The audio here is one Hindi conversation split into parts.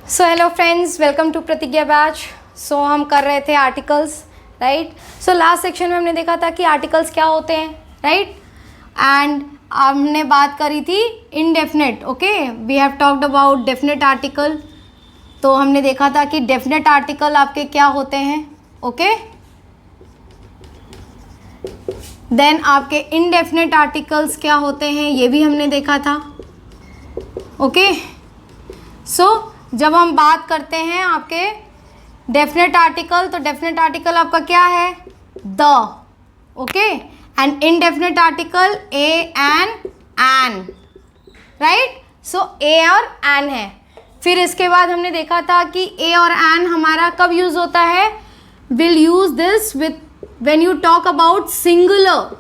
So hello friends, welcome to Pratigya batch. So हम कर रहे थे articles, right. So last section में हमने देखा था कि आर्टिकल्स क्या होते हैं, राइट। एंड हमने बात करी थी indefinite, okay. We have talked about definite article. तो हमने देखा था कि डेफिनेट आर्टिकल आपके क्या होते हैं, ओके। देन आपके इनडेफिनेट आर्टिकल्स क्या होते हैं, ये भी हमने देखा था, ओके। सो जब हम बात करते हैं आपके डेफिनेट आर्टिकल, तो डेफिनेट आर्टिकल आपका क्या है, the, okay. And indefinite article a an, right. So a और एन है। फिर इसके बाद हमने देखा था कि ए और एन हमारा कब यूज होता है, will use this with when you talk about singular.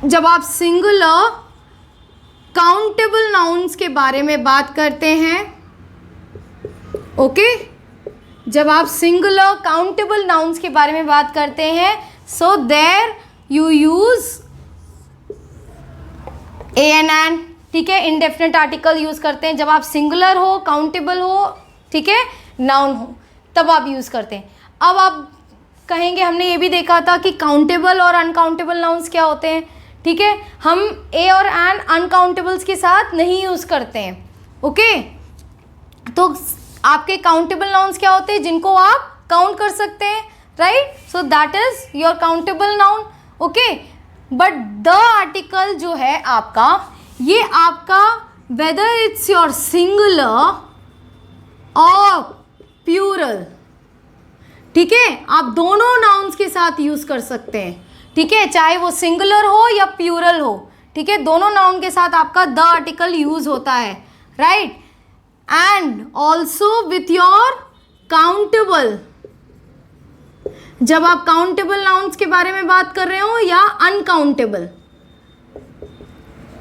जब आप सिंगुलर काउंटेबल नाउन्स के बारे में बात करते हैं, ओके। जब आप सिंगुलर काउंटेबल नाउन्स के बारे में बात करते हैं, so there you use a an an, ठीक है। इनडेफिनेट आर्टिकल यूज करते हैं जब आप सिंगुलर हो, काउंटेबल हो, ठीक है, नाउन हो, तब आप यूज करते हैं। अब आप कहेंगे हमने ये भी देखा था कि काउंटेबल और अनकाउंटेबल नाउन्स क्या होते हैं, ठीक है। हम ए और एन अनकाउंटेबल्स के साथ नहीं यूज करते हैं, ओके। तो आपके काउंटेबल नाउन्स क्या होते हैं, जिनको आप काउंट कर सकते हैं, right. So that is your countable noun, okay. But the article जो है आपका, ये आपका वेदर इट्स योर सिंगुलर और प्लूरल, ठीक है, आप दोनों नाउन्स के साथ यूज कर सकते हैं, ठीक है, चाहे वो सिंगुलर हो या प्लूरल हो, ठीक है, दोनों नाउन के साथ आपका द आर्टिकल यूज होता है, right. And also with your countable, जब आप काउंटेबल नाउन्स के बारे में बात कर रहे हो या अनकाउंटेबल,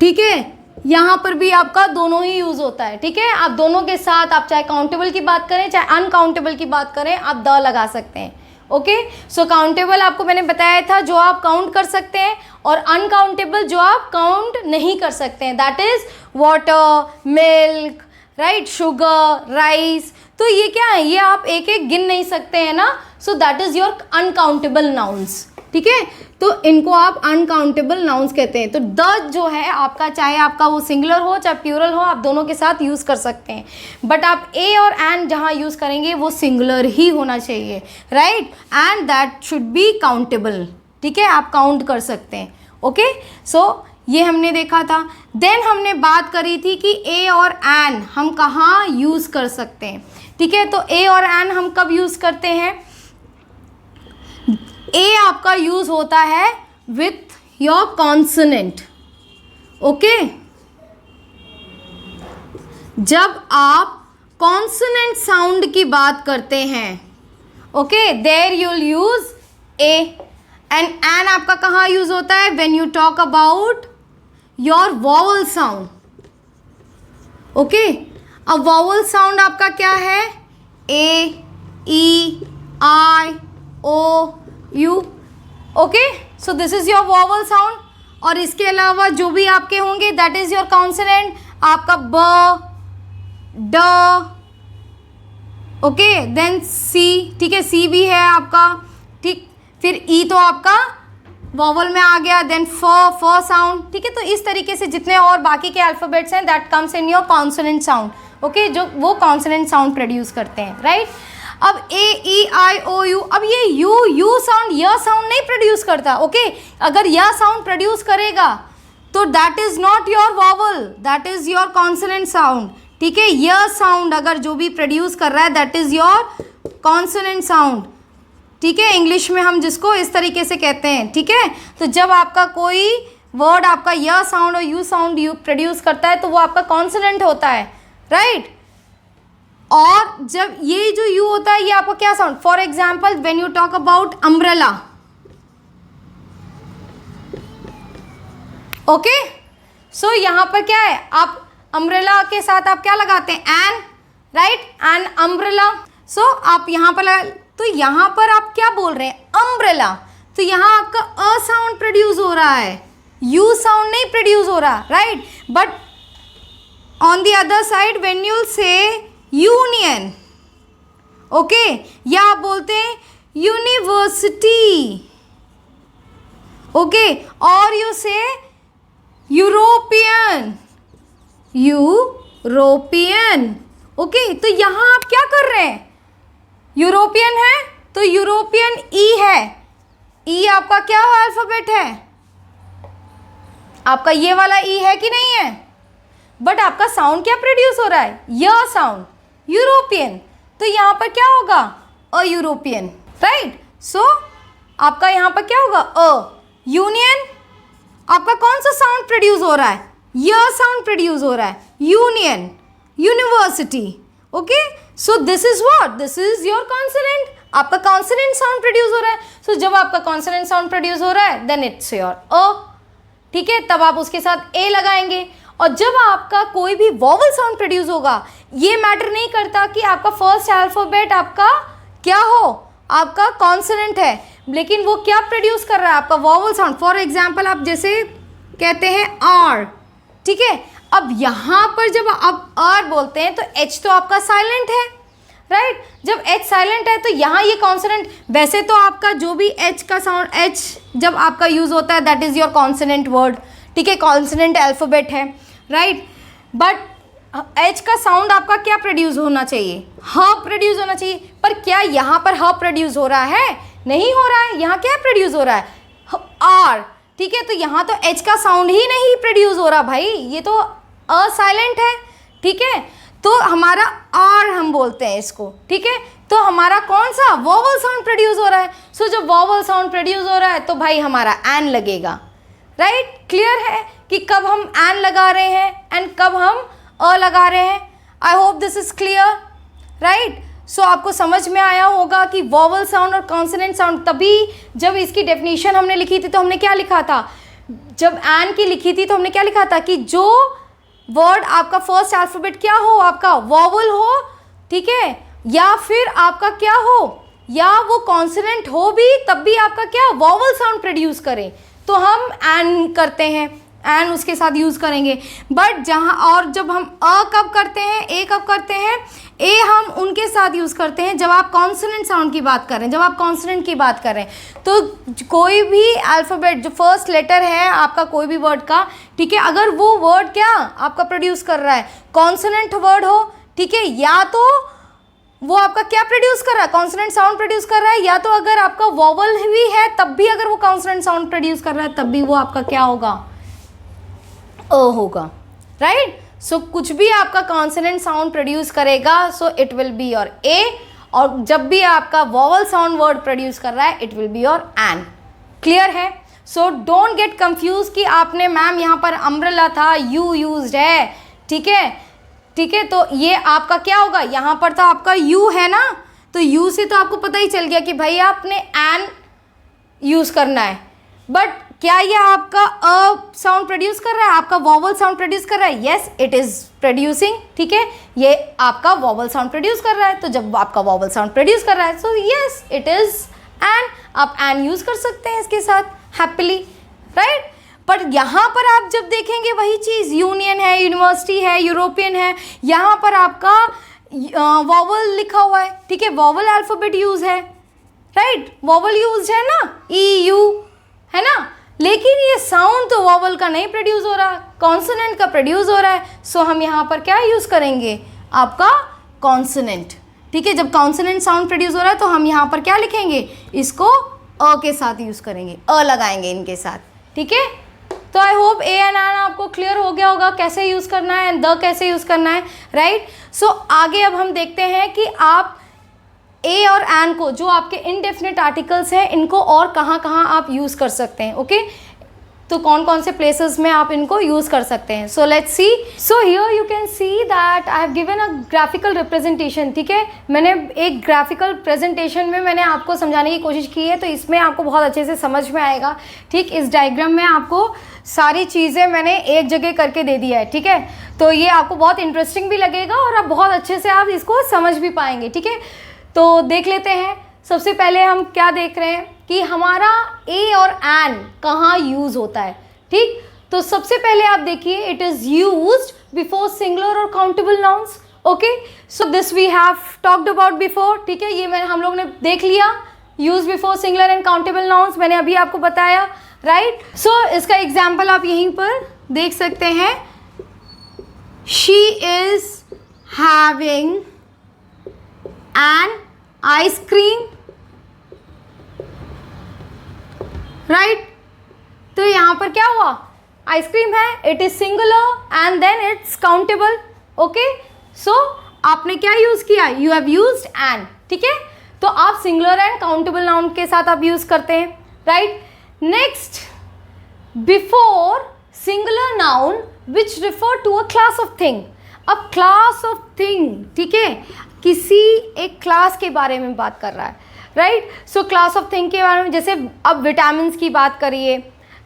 ठीक है, यहां पर भी आपका दोनों ही यूज होता है, ठीक है। आप दोनों के साथ, आप चाहे काउंटेबल की बात करें चाहे अनकाउंटेबल की बात करें, आप द लगा सकते हैं, ओके। सो काउंटेबल आपको मैंने बताया था जो आप काउंट कर सकते हैं, और अनकाउंटेबल जो आप काउंट नहीं कर सकते हैं, that is water, milk, right, sugar, rice. तो ये क्या है, ये आप एक एक गिन नहीं सकते हैं ना, so that is your uncountable nouns, ठीक है। तो इनको आप अनकाउंटेबल नाउन्स कहते हैं। तो द जो है आपका, चाहे आपका वो सिंगुलर हो चाहे प्लूरल हो, आप दोनों के साथ यूज कर सकते हैं। बट आप ए और एन जहाँ यूज करेंगे वो सिंगुलर ही होना चाहिए, right. And that should be countable, ठीक है, आप काउंट कर सकते हैं, ओके। सो ये हमने देखा था। देन हमने बात करी थी कि ए और एन हम कहाँ यूज कर सकते हैं, ठीक है। तो ए और एन हम कब यूज करते हैं, ए आपका यूज होता है विथ योर कॉन्सोनेंट, ओके। जब आप कॉन्सोनेंट साउंड की बात करते हैं, okay, there you'll use a. And an आपका कहाँ यूज होता है, when you talk about your vowel sound, okay. अब वॉवल साउंड आपका क्या है, A, E, I, O, U, okay. So this is your vowel sound. और इसके अलावा जो भी आपके होंगे दैट इज योर कॉन्सोनेंट, आपका ब, ड, ओके। देन सी, ठीक है, सी भी है आपका, ठीक। फिर ई तो आपका वॉवल में आ गया। देन फ साउंड, ठीक है। तो इस तरीके से जितने और बाकी के अल्फाबेट्स हैं that comes in your consonant sound, okay, जो वो कॉन्सोनेंट साउंड प्रोड्यूस करते हैं, राइट। अब ए, ई, आई, ओ, यू, अब ये यू साउंड, यह साउंड नहीं प्रोड्यूस करता, ओके। अगर यह साउंड प्रोड्यूस करेगा तो that is not your vowel, that is your consonant sound, ठीक है। यह साउंड अगर जो भी प्रोड्यूस कर रहा है that is your consonant sound, ठीक है। इंग्लिश में हम जिसको इस तरीके से कहते हैं, ठीक है। तो जब आपका कोई वर्ड आपका यह साउंड और यू साउंड यू प्रोड्यूस करता है तो वो आपका कॉन्सोनेंट होता है, राइट। और जब ये जो यू होता है ये आपका क्या sound, for example when you talk about umbrella, okay. So यहां पर क्या है, आप अम्ब्रेला के साथ आप क्या लगाते हैं, एन, राइट, एन अम्ब्रेला। सो आप यहां पर लगा, तो यहां पर आप क्या बोल रहे हैं, अम्ब्रेला। तो यहां आपका अ साउंड प्रोड्यूस हो रहा है, यू साउंड नहीं प्रोड्यूस हो रहा, right. But on the other side when you से यूनियन, ओके, या आप बोलते हैं यूनिवर्सिटी, ओके, और यू से यूरोपियन, यूरोपियन, ओके। तो यहां आप क्या कर रहे हैं, यूरोपियन है तो यूरोपियन ई है, ई आपका क्या अल्फाबेट है, आपका ये वाला ई है कि नहीं है, बट आपका साउंड क्या प्रोड्यूस हो रहा है, यह साउंड यूरोपियन, तो यहां पर क्या होगा, अ यूरोपियन, राइट। सो आपका यहां पर क्या होगा, अ यूनियन, आपका कौन सा साउंड प्रोड्यूस हो रहा है, यह साउंड प्रोड्यूस हो रहा है, union, university, okay. So this is what, this is your consonant, आपका कॉन्सोनेंट साउंड प्रोड्यूस हो रहा है। सो जब आपका कॉन्सोनेंट साउंड प्रोड्यूस हो रहा है देन इट्स योर अ, ठीक है, तब आप उसके साथ ए लगाएंगे। और जब आपका कोई भी वॉवल साउंड प्रोड्यूस होगा, ये मैटर नहीं करता कि आपका फर्स्ट अल्फाबेट आपका क्या हो, आपका कॉन्सोनेंट है, लेकिन वो क्या प्रोड्यूस कर रहा है, आपका वॉवल साउंड। फॉर एग्जाम्पल आप जैसे कहते हैं आर, ठीक है, अब यहाँ पर जब आप आर बोलते हैं तो एच तो आपका साइलेंट है, राइट। जब एच साइलेंट है तो यहाँ ये कॉन्सोनेंट, वैसे तो आपका जो भी एच का साउंड, एच जब आपका यूज होता है that is your consonant word, ठीक है, कॉन्सोनेंट अल्फाबेट है, राइट। बट एच का साउंड आपका क्या प्रोड्यूस होना चाहिए, ह प्रोड्यूस होना चाहिए, पर क्या यहाँ पर ह प्रोड्यूस हो रहा है, नहीं हो रहा है, यहाँ क्या प्रोड्यूस हो रहा है, आर, ठीक है। तो यहाँ तो एच का साउंड ही नहीं प्रोड्यूस हो रहा भाई, ये तो अ साइलेंट है, ठीक है। तो हमारा आर हम बोलते हैं इसको, ठीक है, तो हमारा कौन सा वॉवल साउंड प्रोड्यूस हो रहा है। सो जब वॉवल साउंड प्रोड्यूस हो रहा है तो भाई हमारा एन लगेगा, राइट। क्लियर है कि कब हम एन लगा रहे हैं एंड कब हम अ लगा रहे हैं। I hope this is clear, right. So आपको समझ में आया होगा कि वॉवल साउंड और कॉन्सोनेंट साउंड, तभी जब इसकी डेफिनेशन हमने लिखी थी तो हमने क्या लिखा था, जब एन की लिखी थी तो हमने क्या लिखा था कि जो वर्ड आपका फर्स्ट अल्फाबेट क्या हो, आपका वॉवल हो, ठीक है, या फिर आपका क्या हो, या वो कॉन्सोनेंट हो भी तब भी आपका क्या वॉवल साउंड प्रोड्यूस करें, तो हम एन करते हैं, एन उसके साथ यूज़ करेंगे। बट जहाँ और जब हम अ कब करते हैं, ए कब करते हैं, ए हम उनके साथ यूज़ करते हैं जब आप कॉन्सोनेंट साउंड की बात करें, जब आप कॉन्सोनेंट की बात करें। तो कोई भी अल्फ़ाबेट जो फर्स्ट लेटर है आपका कोई भी वर्ड का, ठीक है, अगर वो वर्ड क्या आपका प्रोड्यूस कर रहा है, कॉन्सोनेंट वर्ड हो, ठीक है, या तो वो आपका क्या प्रोड्यूस कर रहा है, कॉन्सोनेंट साउंड प्रोड्यूस कर रहा है, या तो अगर आपका वॉवल भी है तब भी अगर वो कॉन्सोनेंट साउंड प्रोड्यूस कर रहा है तब भी वो आपका क्या होगा, अ होगा, राइट। सो कुछ भी आपका कॉन्सोनेंट साउंड प्रोड्यूस करेगा so it will be your a, और जब भी आपका वॉवल साउंड वर्ड प्रोड्यूस कर रहा है it will be your an. Clear है। सो डोंट गेट कंफ्यूज कि आपने मैम यहाँ पर अम्ब्रेला था, यू यूज्ड है, ठीक है, ठीक है, तो ये आपका क्या होगा, यहाँ पर तो आपका यू है ना, तो यू से तो आपको पता ही चल गया कि भाई आपने एन यूज़ करना है। बट क्या ये आपका अ साउंड प्रोड्यूस कर रहा है, आपका वॉवल साउंड प्रोड्यूस कर रहा है, येस इट इज़ प्रोड्यूसिंग, ठीक है, ये आपका वॉवल साउंड प्रोड्यूस कर रहा है, तो जब आपका वॉवल साउंड प्रोड्यूस कर रहा है so yes it is an, आप एन यूज़ कर सकते हैं इसके साथ हैप्पीली, राइट। पर यहाँ पर आप जब देखेंगे वही चीज़, यूनियन है, यूनिवर्सिटी है, यूरोपियन है, यहाँ पर आपका वॉवल लिखा हुआ है, ठीक है, वॉवल अल्फ़ाबेट यूज़ है, राइट, वॉवल यूज है ना, ई यू है ना, लेकिन ये साउंड तो वॉवल का नहीं प्रोड्यूस हो रहा, कॉन्सोनेंट का प्रोड्यूस हो रहा है। सो हम यहाँ पर क्या यूज़ करेंगे, आपका कॉन्सोनेंट, ठीक है। जब कॉन्सोनेंट साउंड प्रोड्यूस हो रहा है तो हम यहाँ पर क्या लिखेंगे, इसको अ के साथ यूज़ करेंगे, अ लगाएंगे इनके साथ, ठीक है। तो I hope a and an आपको क्लियर हो गया होगा कैसे यूज़ करना है एंड द कैसे यूज़ करना है, राइट। सो आगे अब हम देखते हैं कि आप ए और एन को, जो आपके इनडेफिनेट आर्टिकल्स हैं, इनको और कहाँ कहाँ आप यूज़ कर सकते हैं, ओके तो कौन कौन से प्लेसेस में आप इनको यूज़ कर सकते हैं। So let's see. So here you can see that I have given a graphical representation, ठीक है, मैंने एक ग्राफिकल प्रेजेंटेशन में मैंने आपको समझाने की कोशिश की है, तो इसमें आपको बहुत अच्छे से समझ में आएगा, ठीक। इस डायग्राम में आपको सारी चीज़ें मैंने एक जगह करके दे दिया है, ठीक है, तो ये आपको बहुत इंटरेस्टिंग भी लगेगा और आप बहुत अच्छे से आप इसको समझ भी पाएंगे, ठीक है। तो देख लेते हैं। सबसे पहले हम क्या देख रहे हैं कि हमारा ए और एन कहाँ यूज़ होता है, ठीक। तो सबसे पहले आप देखिए, it is used before singular और countable nouns. Okay, so this we have talked about before, ठीक है, ये हम लोग ने देख लिया, use before singular and countable nouns मैंने अभी आपको बताया, राइट। सो इसका एग्जाम्पल आप यहीं पर देख सकते हैं, she is having an ice cream, right. तो यहाँ पर क्या हुआ, आइसक्रीम है, it is singular and then it's countable. Okay, so आपने क्या यूज किया, यू हैव यूज्ड एन, ठीक है। तो आप सिंगुलर एंड काउंटेबल नाउन के साथ आप यूज करते हैं, right. Next, before singular noun which refer to a class of thing. अब क्लास ऑफ थिंग, ठीक है, किसी एक क्लास के बारे में बात कर रहा है, right. So class of thing के बारे में, जैसे अब विटामिन्स की बात करिए,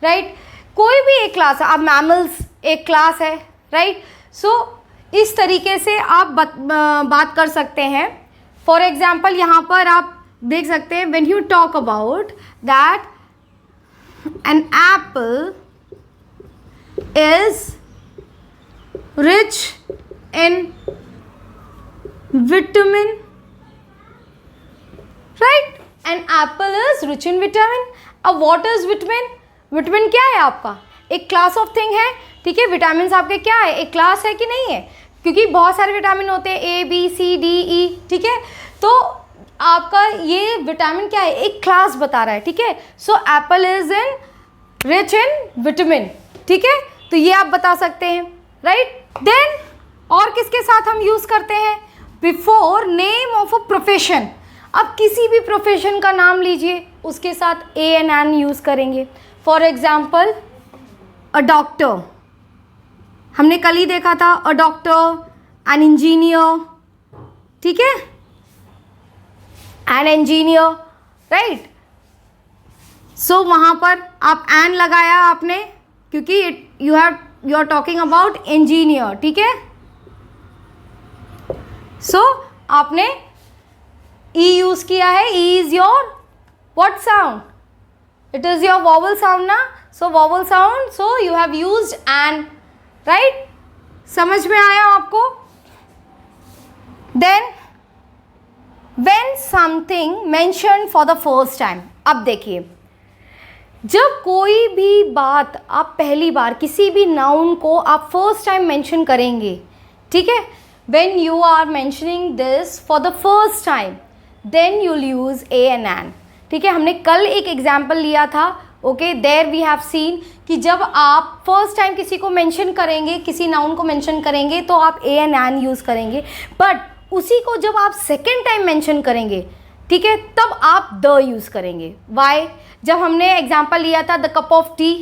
राइट, कोई भी एक क्लास है, अब मैमल्स एक क्लास है, राइट। सो इस तरीके से आप बात कर सकते हैं। फॉर एग्जाम्पल यहाँ पर आप देख सकते हैं, when you talk about that an apple is rich in vitamin, right, an apple is rich in vitamin. अब व्हाट इज विटामिन, विटामिन क्या है आपका, एक क्लास ऑफ थिंग है, ठीक है। विटामिन आपके क्या है, एक क्लास है कि नहीं है, क्योंकि बहुत सारे विटामिन होते हैं, A B C D E, ठीक है। तो आपका ये विटामिन क्या है, एक क्लास बता रहा है, ठीक है। So apple is in rich in vitamin, ठीक है, तो ये आप बता सकते हैं, राइट। देन और किसके साथ हम यूज करते हैं, before name of a profession. अब किसी भी प्रोफेशन का नाम लीजिए, उसके साथ ए एन एन यूज करेंगे। फॉर एग्जाम्पल अ डॉक्टर, हमने कल ही देखा था, अ डॉक्टर, एन इंजीनियर, ठीक है, एन इंजीनियर, राइट। सो वहाँ पर आप एन लगाया आपने, क्योंकि you are talking about engineer, ठीक है। सो आपने ई यूज किया है, E is your what sound, it is your vowel sound ना, so vowel sound, so you have used an, right. समझ में आया आपको। Then when something mentioned for the first time. अब देखिए, जब कोई भी बात आप पहली बार, किसी भी नाउन को आप फर्स्ट टाइम मेंशन करेंगे, ठीक है, when you are mentioning this for the first time, then you'll use a an an, ठीक है। हमने कल एक एग्जाम्पल लिया था, okay, there we have seen कि जब आप फर्स्ट टाइम किसी को मेंशन करेंगे, किसी नाउन को मेंशन करेंगे, तो आप ए एन एन यूज़ करेंगे। बट उसी को जब आप सेकेंड टाइम मेंशन करेंगे, ठीक है, तब आप द यूज़ करेंगे। वाई, जब हमने एग्जाम्पल लिया था the cup of T,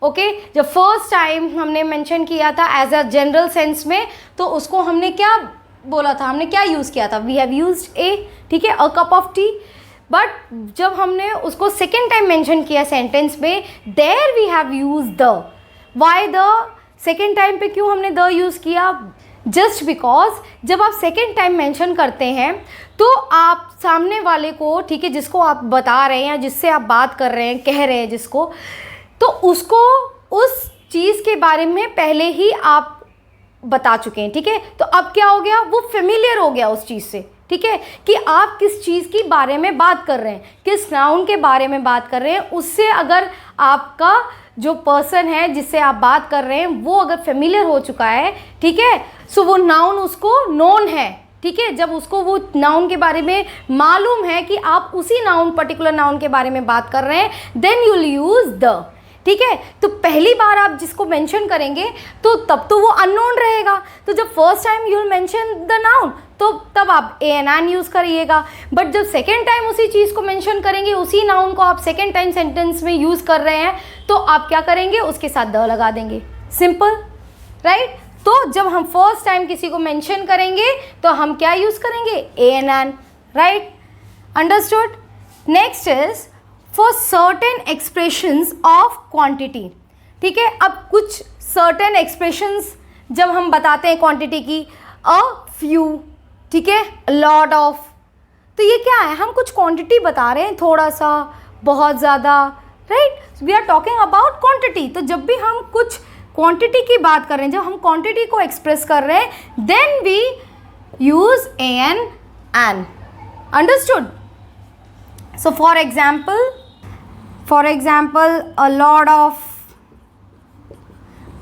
okay, जब फर्स्ट टाइम हमने मेंशन किया था एज अ जनरल सेंस में, तो उसको हमने क्या बोला था, हमने क्या यूज़ किया था, वी हैव यूज्ड ए, ठीक है, a cup of tea. But जब हमने उसको सेकेंड टाइम मेंशन किया सेंटेंस में, there we have use the. Why the, second time पे क्यों हमने द यूज़ किया, जस्ट बिकॉज जब आप सेकेंड टाइम मेंशन करते हैं तो आप सामने वाले को, ठीक है, जिसको आप बता रहे हैं या जिससे आप बात कर रहे हैं, कह रहे हैं जिसको, तो उसको उस चीज़ के बारे में पहले ही आप बता चुके हैं, ठीक है। तो अब क्या हो गया, वो फेमिलियर हो गया उस चीज़ से, ठीक है, कि आप किस चीज़ के बारे में बात कर रहे हैं, किस नाउन के बारे में बात कर रहे हैं। उससे अगर आपका जो पर्सन है जिससे आप बात कर रहे हैं वो अगर फेमिलियर हो चुका है, ठीक है, सो वो नाउन उसको नोन है, ठीक है। जब उसको वो नाउन के बारे में मालूम है कि आप उसी नाउन, पर्टिकुलर नाउन के बारे में बात कर रहे हैं, then you will use the, ठीक है। तो पहली बार आप जिसको मेंशन करेंगे तो तब तो वो अननोन रहेगा, तो जब first time you will mention the noun तो तब आप ए एन एन यूज़ करिएगा। बट जब सेकेंड टाइम उसी चीज़ को मेंशन करेंगे, उसी नाउन को आप सेकेंड टाइम सेंटेंस में यूज़ कर रहे हैं, तो आप क्या करेंगे, उसके साथ द लगा देंगे, सिंपल, राइट। तो जब हम फर्स्ट टाइम किसी को मेंशन करेंगे तो हम क्या यूज़ करेंगे, a an an, right, understood. Next is for certain expressions of quantity, ठीक है। अब कुछ सर्टेन एक्सप्रेशंस जब हम बताते हैं क्वांटिटी की, अ फ्यू, ठीक है, लॉट ऑफ, तो ये क्या है, हम कुछ क्वांटिटी बता रहे हैं, थोड़ा सा, बहुत ज़्यादा, right, we are talking about quantity. तो जब भी हम कुछ क्वांटिटी की बात कर रहे हैं, जब हम क्वांटिटी को एक्सप्रेस कर रहे हैं, then we use an an. Understood? So for example a lot of,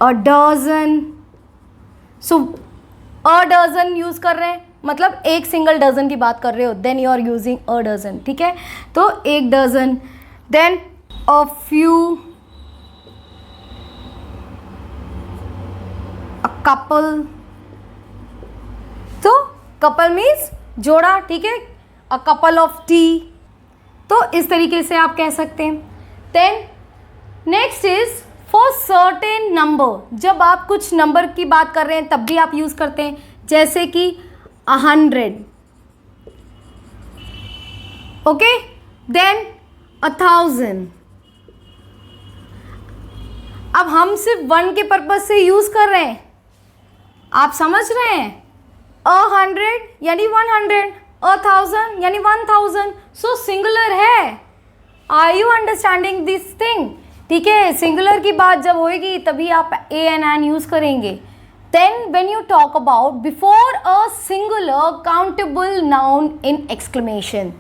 a dozen. So a dozen use कर रहे हैं, मतलब एक सिंगल डजन की बात कर रहे हो, then you are using a dozen. ठीक है, तो एक dozen. Then a few, a couple. तो कपल मीन्स जोड़ा. ठीक है, अ कपल ऑफ टी. तो इस तरीके से आप कह सकते हैं. Then next is for certain number. जब आप कुछ नंबर की बात कर रहे हैं तब भी आप यूज करते हैं, जैसे कि 100. Okay, then 1000. अब हम सिर्फ 1 के पर्पज से यूज कर रहे हैं, आप समझ रहे हैं. 100 यानी 100, 1000 यानी 1000. सो सिंगुलर है. Are you understanding this thing? ठीक है, सिंगुलर की बात जब होएगी तभी आप ए एन एन यूज करेंगे. Then when you talk about before a singular countable noun in exclamation.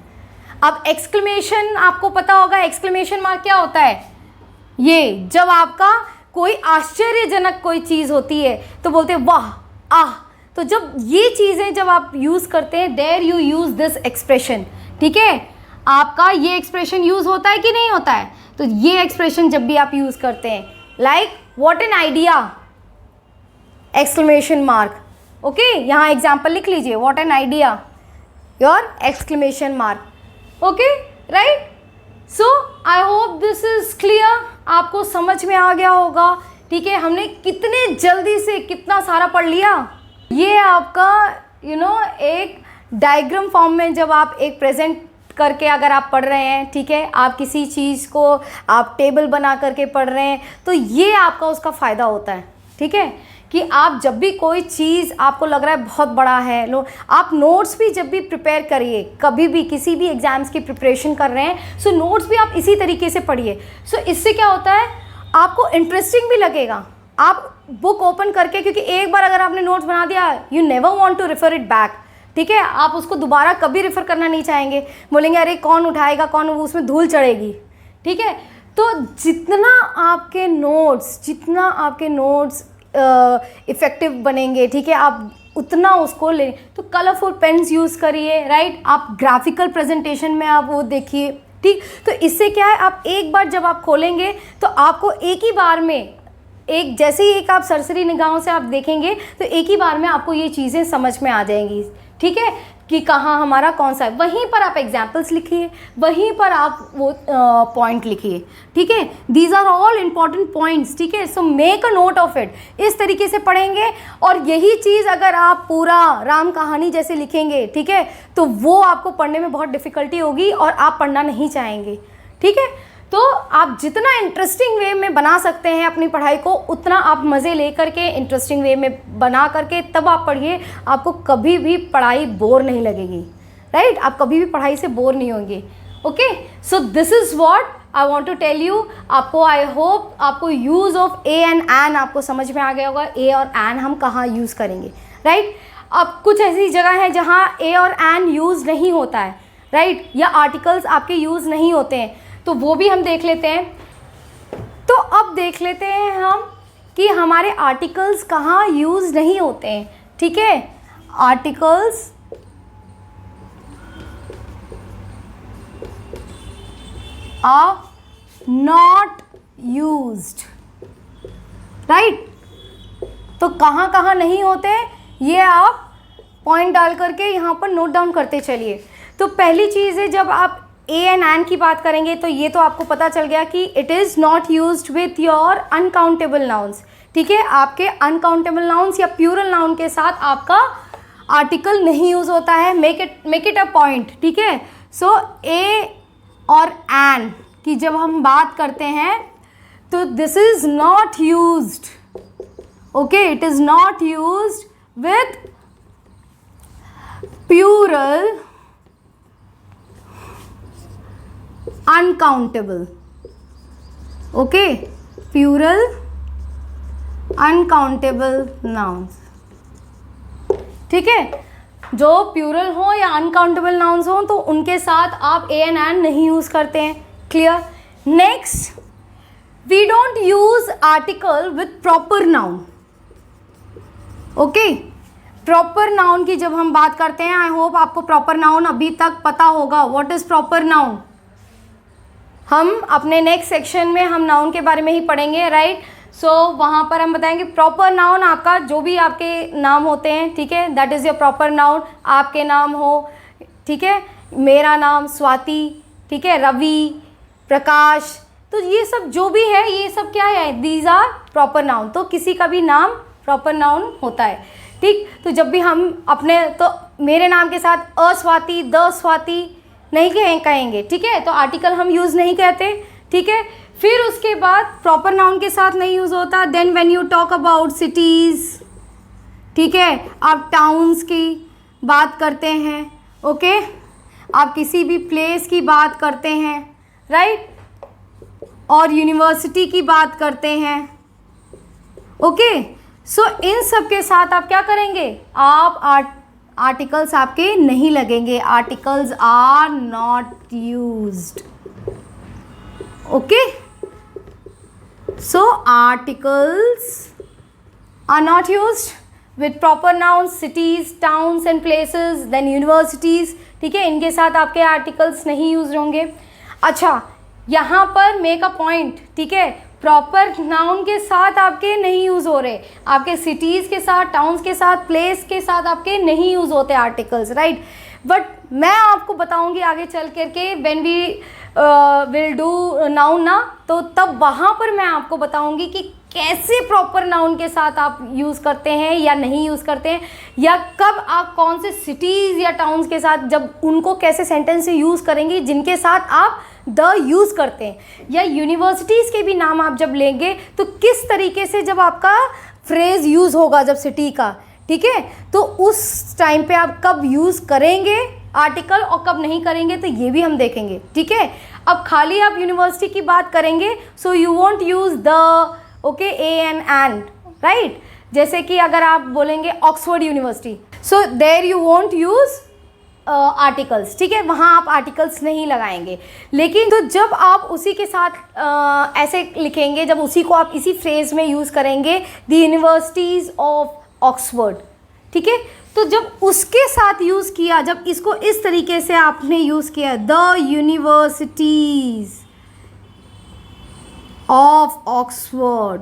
अब एक्सक्लेमेशन आपको पता होगा, एक्सक्लेमेशन मार्क क्या होता है. ये जब आपका कोई आश्चर्यजनक कोई चीज़ होती है तो बोलते हैं वाह, आह. तो जब ये चीज़ें जब आप यूज़ करते हैं, there you use this expression. ठीक है, आपका ये एक्सप्रेशन यूज़ होता है कि नहीं होता है. तो ये एक्सप्रेशन जब भी आप यूज़ करते हैं, like what an idea, exclamation mark. Okay, यहाँ एग्जाम्पल लिख लीजिए, what an idea, your exclamation mark. Okay, right. So I hope this is clear. आपको समझ में आ गया होगा. ठीक है, हमने कितने जल्दी से कितना सारा पढ़ लिया. ये आपका एक डायग्राम फॉर्म में जब आप एक प्रेजेंट करके अगर आप पढ़ रहे हैं, ठीक है, आप किसी चीज़ को आप टेबल बना करके पढ़ रहे हैं, तो ये आपका उसका फ़ायदा होता है. ठीक है, कि आप जब भी कोई चीज़ आपको लग रहा है बहुत बड़ा है, आप नोट्स भी जब भी प्रिपेयर करिए, कभी भी किसी भी एग्ज़ाम्स की प्रिपरेशन कर रहे हैं, सो नोट्स भी आप इसी तरीके से पढ़िए. सो इससे क्या होता है, आपको इंटरेस्टिंग भी लगेगा. आप बुक ओपन करके, क्योंकि एक बार अगर आपने नोट्स बना दिया, you never want to refer it back. ठीक है, आप उसको दोबारा कभी रेफर करना नहीं चाहेंगे, बोलेंगे अरे कौन उठाएगा, कौन, उसमें धूल चढ़ेगी. ठीक है, तो जितना आपके नोट्स इफ़ेक्टिव बनेंगे, ठीक है, आप उतना उसको ले. तो कलरफुल पेन्स यूज़ करिए, राइट. आप ग्राफिकल प्रेजेंटेशन में आप वो देखिए. ठीक, तो इससे क्या है, आप एक बार जब आप खोलेंगे तो आपको एक ही बार में, एक जैसे ही एक आप सरसरी निगाहों से आप देखेंगे तो एक ही बार में आपको ये चीज़ें समझ में आ जाएंगी. ठीक है, कि कहाँ हमारा कौन सा है. वहीं पर आप एग्जाम्पल्स लिखिए, वहीं पर आप वो पॉइंट लिखिए. ठीक है, these are all important points. ठीक है, so make a note of it. इस तरीके से पढ़ेंगे, और यही चीज़ अगर आप पूरा राम कहानी जैसे लिखेंगे, ठीक है, तो वो आपको पढ़ने में बहुत डिफ़िकल्टी होगी और आप पढ़ना नहीं चाहेंगे. ठीक है, तो आप जितना इंटरेस्टिंग वे में बना सकते हैं अपनी पढ़ाई को, उतना आप मज़े ले करके इंटरेस्टिंग वे में बना करके तब आप पढ़िए. आपको कभी भी पढ़ाई बोर नहीं लगेगी, राइट. आप कभी भी पढ़ाई से बोर नहीं होंगे. Okay, so this is what I want to tell you. आपको आई होप आपको use of a and an आपको समझ में आ गया होगा. ए और एन हम कहाँ यूज़ करेंगे, राइट. अब कुछ ऐसी जगह है जहाँ ए और एन यूज़ नहीं होता है, राइट, या आर्टिकल्स आपके यूज़ नहीं होते हैं, तो वो भी हम देख लेते हैं. तो अब देख लेते हैं हम कि हमारे आर्टिकल्स कहाँ यूज़ नहीं होते हैं. ठीक है, articles are not used, right. तो कहाँ कहाँ नहीं होते, ये आप पॉइंट डाल करके यहाँ पर नोट डाउन करते चलिए. तो पहली चीज़ है, जब आप ए एंड एन की बात करेंगे तो ये तो आपको पता चल गया कि it is not used with your uncountable nouns. ठीक है, आपके अनकाउंटेबल नाउन्स या प्यूरल नाउन के साथ आपका आर्टिकल नहीं यूज़ होता है. Make it a point. ठीक है, सो ए और एन की जब हम बात करते हैं तो this is not used. Okay, it is not used with plural uncountable. Okay, plural uncountable nouns, ठीक है। जो प्लूरल हो या अनकाउंटेबल नाउन्स हो तो उनके साथ आप ए एंड एन नहीं यूज़ करते हैं, clear. Next, we don't use article with proper noun, okay. Proper noun की जब हम बात करते हैं, आई होप आपको प्रॉपर नाउन अभी तक पता होगा। What is proper noun? हम अपने नेक्स्ट सेक्शन में हम नाउन के बारे में ही पढ़ेंगे, राइट। सो वहाँ पर हम बताएंगे प्रॉपर नाउन आपका जो भी आपके नाम होते हैं, ठीक है, that is your proper noun. आपके नाम हो, ठीक है, मेरा नाम स्वाति, ठीक है, रवि, प्रकाश, तो ये सब जो भी है ये सब क्या है, दीज आर प्रॉपर नाउन। तो किसी का भी नाम प्रॉपर नाउन होता है, ठीक। तो जब भी हम अपने, तो मेरे नाम के साथ अस्वाति, द स्वाति नहीं कहेंगे, ठीक है, तो आर्टिकल हम यूज़ नहीं कहते, ठीक है। फिर उसके बाद प्रॉपर नाउन के साथ नहीं यूज़ होता। Then when you talk about cities, ठीक है, आप टाउन्स की बात करते हैं, ओके, आप किसी भी प्लेस की बात करते हैं, राइट, और यूनिवर्सिटी की बात करते हैं, ओके। सो इन सब के साथ आप क्या करेंगे, आप आर्टिकल्स आपके नहीं लगेंगे, articles are not used, okay. So articles are not used with proper nouns, cities, towns and places, then universities, ठीक है, इनके साथ आपके आर्टिकल्स नहीं यूज होंगे। अच्छा, यहाँ पर मेक अ पॉइंट, ठीक है, प्रॉपर नाउन के साथ आपके नहीं यूज़ हो रहे, आपके सिटीज़ के साथ, टाउन्स के साथ, प्लेस के साथ आपके नहीं यूज़ होते आर्टिकल्स, राइट। बट मैं आपको बताऊंगी आगे चल करके when we will do noun ना, तो तब वहाँ पर मैं आपको बताऊंगी कि कैसे प्रॉपर नाउन के साथ आप यूज़ करते हैं या नहीं यूज़ करते हैं, या कब आप कौन से सिटीज़ या टाउन्स के साथ जब उनको कैसे सेंटेंस से यूज़ करेंगे जिनके साथ आप द यूज़ करते हैं, या यूनिवर्सिटीज़ के भी नाम आप जब लेंगे तो किस तरीके से जब आपका फ्रेज़ यूज़ होगा जब सिटी का, ठीक है, तो उस टाइम पे आप कब यूज़ करेंगे आर्टिकल और कब नहीं करेंगे, तो ये भी हम देखेंगे, ठीक है। अब खाली आप यूनिवर्सिटी की बात करेंगे, so you won't use the, okay, a and, right. जैसे कि अगर आप बोलेंगे Oxford university, so there you won't use articles, ठीक है, वहाँ आप आर्टिकल्स नहीं लगाएंगे। लेकिन तो जब आप उसी के साथ ऐसे लिखेंगे, जब उसी को आप इसी फ्रेज में यूज़ करेंगे, द यूनिवर्सिटीज़ ऑफ ऑक्सफोर्ड, ठीक है, तो जब उसके साथ यूज़ किया, जब इसको इस तरीके से आपने यूज़ किया, the universities of Oxford,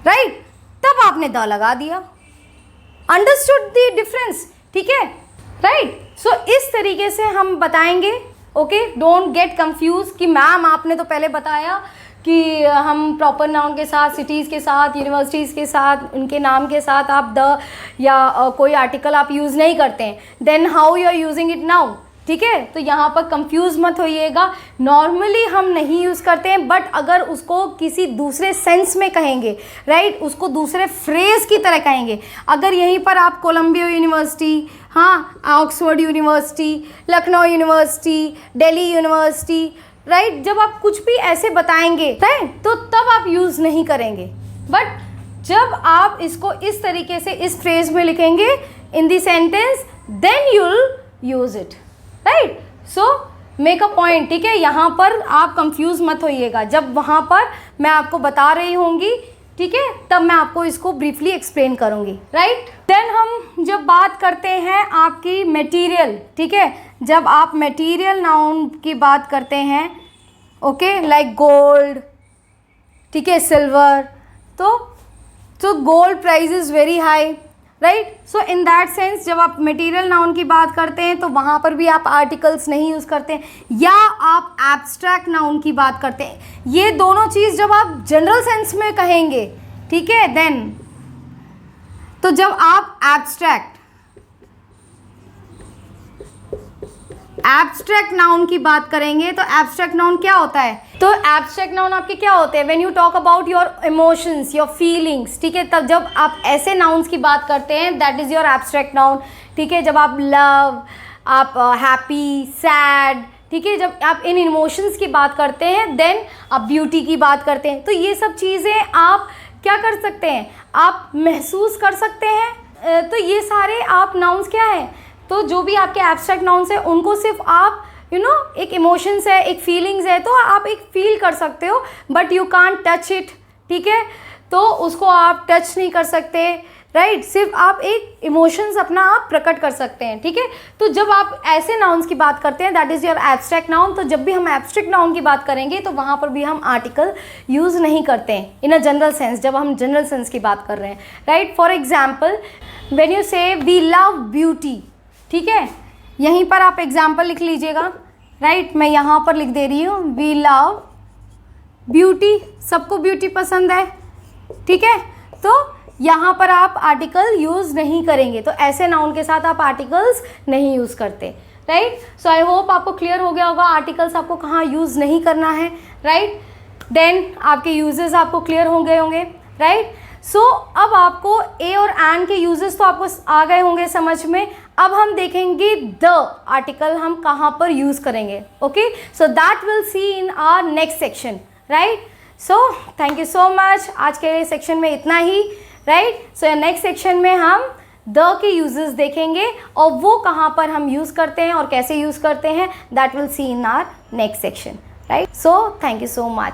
right, तब आपने द लगा दिया। अंडरस्टूड द डिफरेंस, ठीक है, राइट। सो इस तरीके से हम बताएंगे, ओके, डोंट गेट कंफ्यूज कि मैम आपने तो पहले बताया कि हम प्रॉपर नाउन के साथ, सिटीज़ के साथ, यूनिवर्सिटीज़ के साथ, उनके नाम के साथ आप द या कोई आर्टिकल आप यूज़ नहीं करते हैं, then how you are using it now, ठीक है। तो यहाँ पर कंफ्यूज मत होइएगा, नॉर्मली हम नहीं यूज़ करते हैं, बट अगर उसको किसी दूसरे सेंस में कहेंगे, राइट, उसको दूसरे फ्रेज की तरह कहेंगे। अगर यहीं पर आप कोलंबिया यूनिवर्सिटी, हाँ, Oxford university, Lucknow university, Delhi university, right, जब आप कुछ भी ऐसे बताएंगे, राइट, तो तब आप यूज़ नहीं करेंगे। बट जब आप इसको इस तरीके से इस फ्रेज में लिखेंगे in the sentence, then you will use it, right. So make a point, ठीक है, यहाँ पर आप कंफ्यूज मत होइएगा, जब वहाँ पर मैं आपको बता रही होंगी, ठीक है, तब मैं आपको इसको ब्रीफली एक्सप्लेन करूँगी, राइट। देन हम जब बात करते हैं आपकी मटेरियल, ठीक है, जब आप मटेरियल नाउन की बात करते हैं, ओके, लाइक गोल्ड, ठीक है, सिल्वर, तो gold price is very high, right. So in that sense जब आप मटेरियल नाउन की बात करते हैं तो वहाँ पर भी आप आर्टिकल्स नहीं यूज़ करते हैं, या आप एब्स्ट्रैक्ट नाउन की बात करते हैं। ये दोनों चीज़ जब आप जनरल सेंस में कहेंगे, ठीक है, देन तो जब आप एब्स्ट्रैक्ट नाउन की बात करेंगे तो एब्स्ट्रैक्ट नाउन क्या होता है, तो एब्स्ट्रैक्ट नाउन आपके क्या होते हैं, when you talk about your emotions, your feelings, ठीक है, तब जब आप ऐसे नाउन्स की बात करते हैं, that is your abstract noun, ठीक है। जब आप लव, आप हैप्पी, सैड, ठीक है, जब आप इन इमोशंस की बात करते हैं देन आप ब्यूटी की बात करते हैं। तो ये सब चीज़ें आप क्या कर सकते हैं, आप महसूस कर सकते हैं। तो ये सारे आप नाउन्स क्या हैं, तो जो भी आपके एब्स्ट्रैक्ट नाउन्स हैं उनको सिर्फ आप एक इमोशंस है, एक फीलिंग्स है, तो आप एक फील कर सकते हो, but you can't touch it, ठीक है, तो उसको आप टच नहीं कर सकते, राइट, सिर्फ आप एक इमोशंस अपना आप प्रकट कर सकते हैं, ठीक है। तो जब आप ऐसे नाउन्स की बात करते हैं that is your abstract noun. तो जब भी हम एब्स्ट्रैक्ट नाउन की बात करेंगे तो वहाँ पर भी हम आर्टिकल यूज़ नहीं करते हैं इन अ जनरल सेंस, जब हम जनरल सेंस की बात कर रहे हैं, right. For example when you से वी लव ब्यूटी, ठीक है, यहीं पर आप एग्जाम्पल लिख लीजिएगा, राइट, मैं यहाँ पर लिख दे रही हूँ वी लव ब्यूटी, सबको ब्यूटी पसंद है, ठीक है, तो यहाँ पर आप आर्टिकल यूज़ नहीं करेंगे, तो ऐसे नाउन के साथ आप आर्टिकल्स नहीं यूज़ करते, राइट। सो आई होप आपको क्लियर हो गया होगा आर्टिकल्स आपको कहाँ यूज़ नहीं करना है, राइट। देन आपके यूजेस आपको क्लियर हो गए होंगे, राइट। सो अब आपको ए और एन के यूजेस तो आपको आ गए होंगे समझ में। अब हम देखेंगे द आर्टिकल हम कहाँ पर यूज़ करेंगे, okay, so that will see in our next section, right. So thank you so much, आज के सेक्शन में इतना ही, राइट। सो नेक्स्ट सेक्शन में हम द के यूजेस देखेंगे और वो कहाँ पर हम यूज़ करते हैं और कैसे यूज़ करते हैं, that will see in our next section, right. So thank you so much.